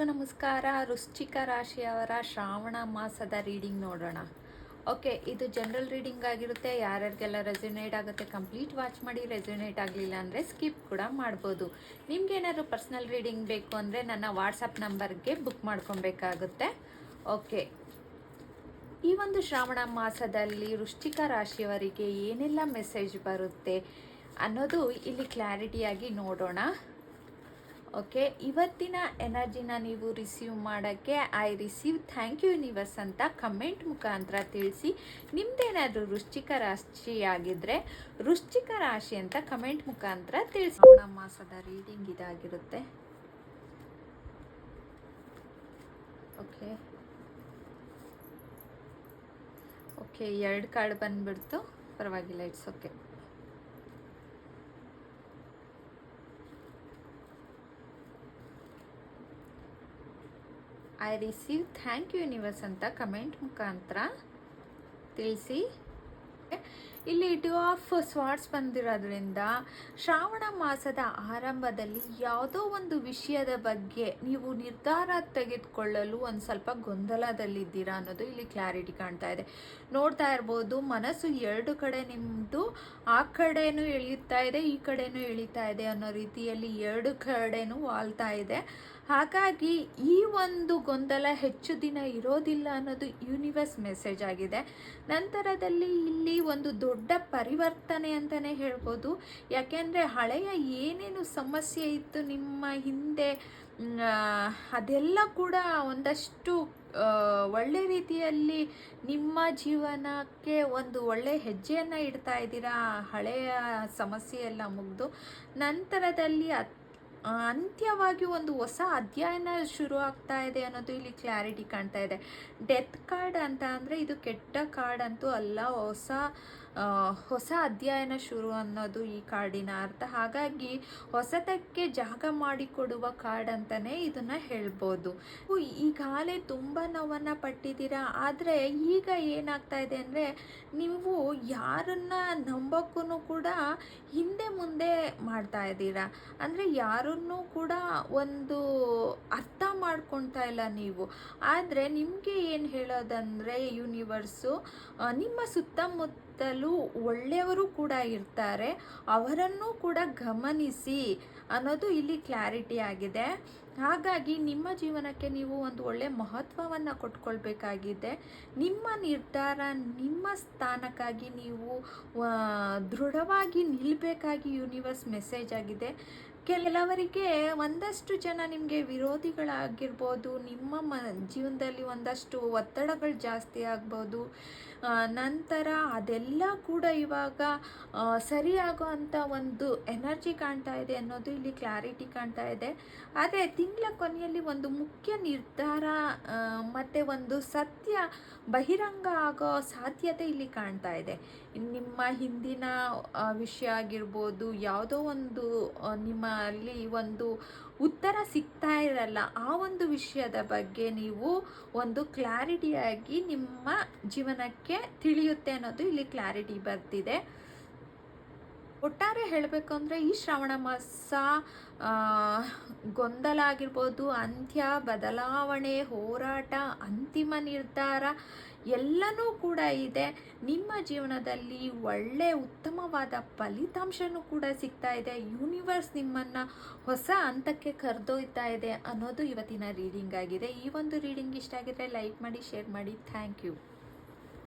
ನಮಸ್ಕಾರ. ವೃಶ್ಚಿಕ ರಾಶಿಯವರ ಶ್ರಾವಣ ಮಾಸದ ರೀಡಿಂಗ್ ನೋಡೋಣ. ಓಕೆ, ಇದು ಜನರಲ್ ರೀಡಿಂಗ್ ಆಗಿರುತ್ತೆ. ಯಾರ್ಯಾರಿಗೆಲ್ಲ ರೆಸೊನೇಟ್ ಆಗುತ್ತೆ ಕಂಪ್ಲೀಟ್ ವಾಚ್ ಮಾಡಿ. ರೆಸೊನೇಟ್ ಆಗಲಿಲ್ಲ ಅಂದರೆ ಸ್ಕಿಪ್ ಕೂಡ ಮಾಡ್ಬೋದು. ನಿಮ್ಗೆ ಏನಾದರೂ ಪರ್ಸ್ನಲ್ ರೀಡಿಂಗ್ ಬೇಕು ಅಂದರೆ ನನ್ನ ವಾಟ್ಸಪ್ ನಂಬರ್ಗೆ ಬುಕ್ ಮಾಡ್ಕೊಬೇಕಾಗುತ್ತೆ. ಓಕೆ, ಈ ಒಂದು ಶ್ರಾವಣ ಮಾಸದಲ್ಲಿ ವೃಶ್ಚಿಕ ರಾಶಿಯವರಿಗೆ ಏನೆಲ್ಲ ಮೆಸೇಜ್ ಬರುತ್ತೆ ಅನ್ನೋದು ಇಲ್ಲಿ ಕ್ಲಾರಿಟಿಯಾಗಿ ನೋಡೋಣ. ಓಕೆ, ಇವತ್ತಿನ ಎನರ್ಜಿನ ನೀವು ರಿಸೀವ್ ಮಾಡೋಕ್ಕೆ I receive thank you universe ಅಂತ ಕಮೆಂಟ್ ಮುಖಾಂತರ ತಿಳಿಸಿ. ನಿಮ್ದೇನಾದರೂ ವೃಶ್ಚಿಕ ರಾಶಿ ಆಗಿದ್ರೆ ವೃಶ್ಚಿಕ ರಾಶಿ ಅಂತ ಕಮೆಂಟ್ ಮುಖಾಂತರ ತಿಳಿಸಿ. ಶ್ರಾವಣ ಮಾಸದ ರೀಡಿಂಗ್ ಇದಾಗಿರುತ್ತೆ. ಓಕೆ ಓಕೆ 2 ಕಾರ್ಡ್ ಬಂದ್ಬಿಡ್ತು, ಪರವಾಗಿಲ್ಲ, it's okay. I receive thank you universe ಅಂತ ಕಮೆಂಟ್ ಮುಖಾಂತರ ತಿಳಿಸಿ. ಇಲ್ಲಿ 2 ಆಫ್ ಸ್ವಾರ್ಡ್ಸ್ ಬಂದಿರೋದ್ರಿಂದ ಶ್ರಾವಣ ಮಾಸದ ಆರಂಭದಲ್ಲಿ ಯಾವುದೋ ಒಂದು ವಿಷಯದ ಬಗ್ಗೆ ನೀವು ನಿರ್ಧಾರ ತೆಗೆದುಕೊಳ್ಳಲು ಒಂದು ಸ್ವಲ್ಪ ಗೊಂದಲದಲ್ಲಿದ್ದೀರಾ ಅನ್ನೋದು ಇಲ್ಲಿ ಕ್ಲಾರಿಟಿ ಕಾಣ್ತಾ ಇದೆ. ನೋಡ್ತಾ ಇರ್ಬೋದು, ಮನಸ್ಸು 2 ಕಡೆ ನಿಮ್ಮದು, ಆ ಕಡೆನೂ ಎಳೆಯುತ್ತಾ ಇದೆ, ಈ ಕಡೆನೂ ಎಳಿತಾ ಇದೆ ಅನ್ನೋ ರೀತಿಯಲ್ಲಿ 2 ಕಡೆನೂ ವಾಲ್ತಾ ಇದೆ. ಹಾಗಾಗಿ ಈ ಒಂದು ಗೊಂದಲ ಹೆಚ್ಚು ದಿನ ಇರೋದಿಲ್ಲ ಅನ್ನೋದು ಯೂನಿವರ್ಸ್ ಮೆಸೇಜ್ ಆಗಿದೆ. ನಂತರದಲ್ಲಿ ಇಲ್ಲಿ ಒಂದು ದೊಡ್ಡ ಪರಿವರ್ತನೆ ಅಂತಲೇ ಹೇಳ್ಬೋದು. ಯಾಕೆಂದರೆ ಹಳೆಯ ಏನೇನು ಸಮಸ್ಯೆ ಇತ್ತು ನಿಮ್ಮ ಹಿಂದೆ, ಅದೆಲ್ಲ ಕೂಡ ಒಂದಷ್ಟು ಒಳ್ಳೆ ರೀತಿಯಲ್ಲಿ ನಿಮ್ಮ ಜೀವನಕ್ಕೆ ಒಂದು ಒಳ್ಳೆ ಹೆಜ್ಜೆಯನ್ನು ಇಡ್ತಾ ಇದ್ದೀರಾ. ಹಳೆಯ ಸಮಸ್ಯೆ ಎಲ್ಲ ಮುಗಿದು ನಂತರದಲ್ಲಿ ಅಂತ್ಯವಾಗಿ ಒಂದು ಹೊಸ ಅಧ್ಯಯನ ಶುರು ಆಗ್ತಾ ಇದೆ ಅನ್ನೋದು ಇಲ್ಲಿ ಕ್ಲಾರಿಟಿ ಕಾಣ್ತಾ ಇದೆ. ಡೆತ್ ಕಾರ್ಡ್ ಅಂತ ಅಂದರೆ ಇದು ಕೆಟ್ಟ ಕಾರ್ಡ್ ಅಂತೂ ಅಲ್ಲ, ಹೊಸ ಅಧ್ಯಯನ ಶುರು ಅನ್ನೋದು ಈ ಕಾರ್ಡಿನ ಅರ್ಥ. ಹಾಗಾಗಿ ಹೊಸದಕ್ಕೆ ಜಾಗ ಮಾಡಿಕೊಡುವ ಕಾರ್ಡ್ ಅಂತಲೇ ಇದನ್ನು ಹೇಳ್ಬೋದು. ಈಗಾಗಲೇ ತುಂಬ ನೋವನ್ನು ಪಟ್ಟಿದ್ದೀರಾ, ಆದರೆ ಈಗ ಏನಾಗ್ತಾ ಇದೆ ಅಂದರೆ ನೀವು ಯಾರನ್ನ ನಂಬೋಕ್ಕೂ ಕೂಡ ಹಿಂದೆ ಮುಂದೆ ಮಾಡ್ತಾ ಇದ್ದೀರಾ. ಅಂದರೆ ಯಾರನ್ನೂ ಕೂಡ ಒಂದು ಅರ್ಥ ಮಾಡ್ಕೊಳ್ತಾ ಇಲ್ಲ ನೀವು. ಆದರೆ ನಿಮಗೆ ಏನು ಹೇಳೋದಂದರೆ ಯೂನಿವರ್ಸು ನಿಮ್ಮ ಸುತ್ತಮುತ್ತಲೂ ಒಳ್ಳೆಯವರು ಕೂಡ ಇರ್ತಾರೆ, ಅವರನ್ನು ಕೂಡ ಗಮನಿಸಿ ಅನ್ನೋದು ಇಲ್ಲಿ ಕ್ಲಾರಿಟಿ ಆಗಿದೆ. ಹಾಗಾಗಿ ನಿಮ್ಮ ಜೀವನಕ್ಕೆ ನೀವು ಒಂದು ಒಳ್ಳೆ ಮಹತ್ವವನ್ನು ಕೊಟ್ಕೊಳ್ಬೇಕಾಗಿದೆ. ನಿಮ್ಮ ನಿರ್ಧಾರ, ನಿಮ್ಮ ಸ್ಥಾನಕ್ಕಾಗಿ ನೀವು ದೃಢವಾಗಿ ನಿಲ್ಲಬೇಕಾಗಿ ಯೂನಿವರ್ಸ್ ಮೆಸೇಜ್ ಆಗಿದೆ. ಕೆಲವರಿಗೆ ಒಂದಷ್ಟು ಜನ ನಿಮಗೆ ವಿರೋಧಿಗಳಾಗಿರ್ಬೋದು, ನಿಮ್ಮ ಜೀವನದಲ್ಲಿ ಒಂದಷ್ಟು ಒತ್ತಡಗಳು ಜಾಸ್ತಿ ಆಗ್ಬೋದು. ನಂತರ ಅದೆಲ್ಲ ಕೂಡ ಇವಾಗ ಸರಿಯಾಗೋ ಅಂಥ ಒಂದು ಎನರ್ಜಿ ಕಾಣ್ತಾ ಇದೆ ಅನ್ನೋದು ಇಲ್ಲಿ ಕ್ಲಾರಿಟಿ ಕಾಣ್ತಾ ಇದೆ. ಆದರೆ ತಿಂಗಳ ಕೊನೆಯಲ್ಲಿ ಒಂದು ಮುಖ್ಯ ನಿರ್ಧಾರ ಮತ್ತು ಒಂದು ಸತ್ಯ ಬಹಿರಂಗ ಆಗೋ ಸಾಧ್ಯತೆ ಇಲ್ಲಿ ಕಾಣ್ತಾ ಇದೆ. ನಿಮ್ಮ ಹಿಂದಿನ ವಿಷಯ ಆಗಿರ್ಬೋದು, ಯಾವುದೋ ಒಂದು ನಿಮ್ಮಲ್ಲಿ ಒಂದು ಉತ್ತರ ಸಿಗ್ತಾ ಇರಲ್ಲ, ಆ ಒಂದು ವಿಷಯದ ಬಗ್ಗೆ ನೀವು ಒಂದು ಕ್ಲಾರಿಟಿಯಾಗಿ ನಿಮ್ಮ ಜೀವನಕ್ಕೆ ತಿಳಿಯುತ್ತೆ ಅನ್ನೋದು ಇಲ್ಲಿ ಕ್ಲಾರಿಟಿ ಬರ್ತಿದೆ. ಒಟ್ಟಾರೆ ಹೇಳಬೇಕು ಅಂದರೆ ಈ ಶ್ರಾವಣ ಮಾಸ ಗೊಂದಲ ಆಗಿರ್ಬೋದು, ಅಂತ್ಯ, ಬದಲಾವಣೆ, ಹೋರಾಟ, ಅಂತಿಮ ನಿರ್ಧಾರ ಎಲ್ಲನೂ ಕೂಡ ಇದೆ. ನಿಮ್ಮ ಜೀವನದಲ್ಲಿ ಒಳ್ಳೆ ಉತ್ತಮವಾದ ಫಲಿತಾಂಶನೂ ಕೂಡ ಸಿಗ್ತಾ ಇದೆ. ಯೂನಿವರ್ಸ್ ನಿಮ್ಮನ್ನು ಹೊಸ ಹಂತಕ್ಕೆ ಕರೆದೊಯ್ತಾ ಇದೆ ಅನ್ನೋದು ಇವತ್ತಿನ ರೀಡಿಂಗ್ ಆಗಿದೆ. ಈ ಒಂದು ರೀಡಿಂಗ್ ಇಷ್ಟ ಆಗಿದ್ರೆ ಲೈಕ್ ಮಾಡಿ, ಶೇರ್ ಮಾಡಿ. Thank you.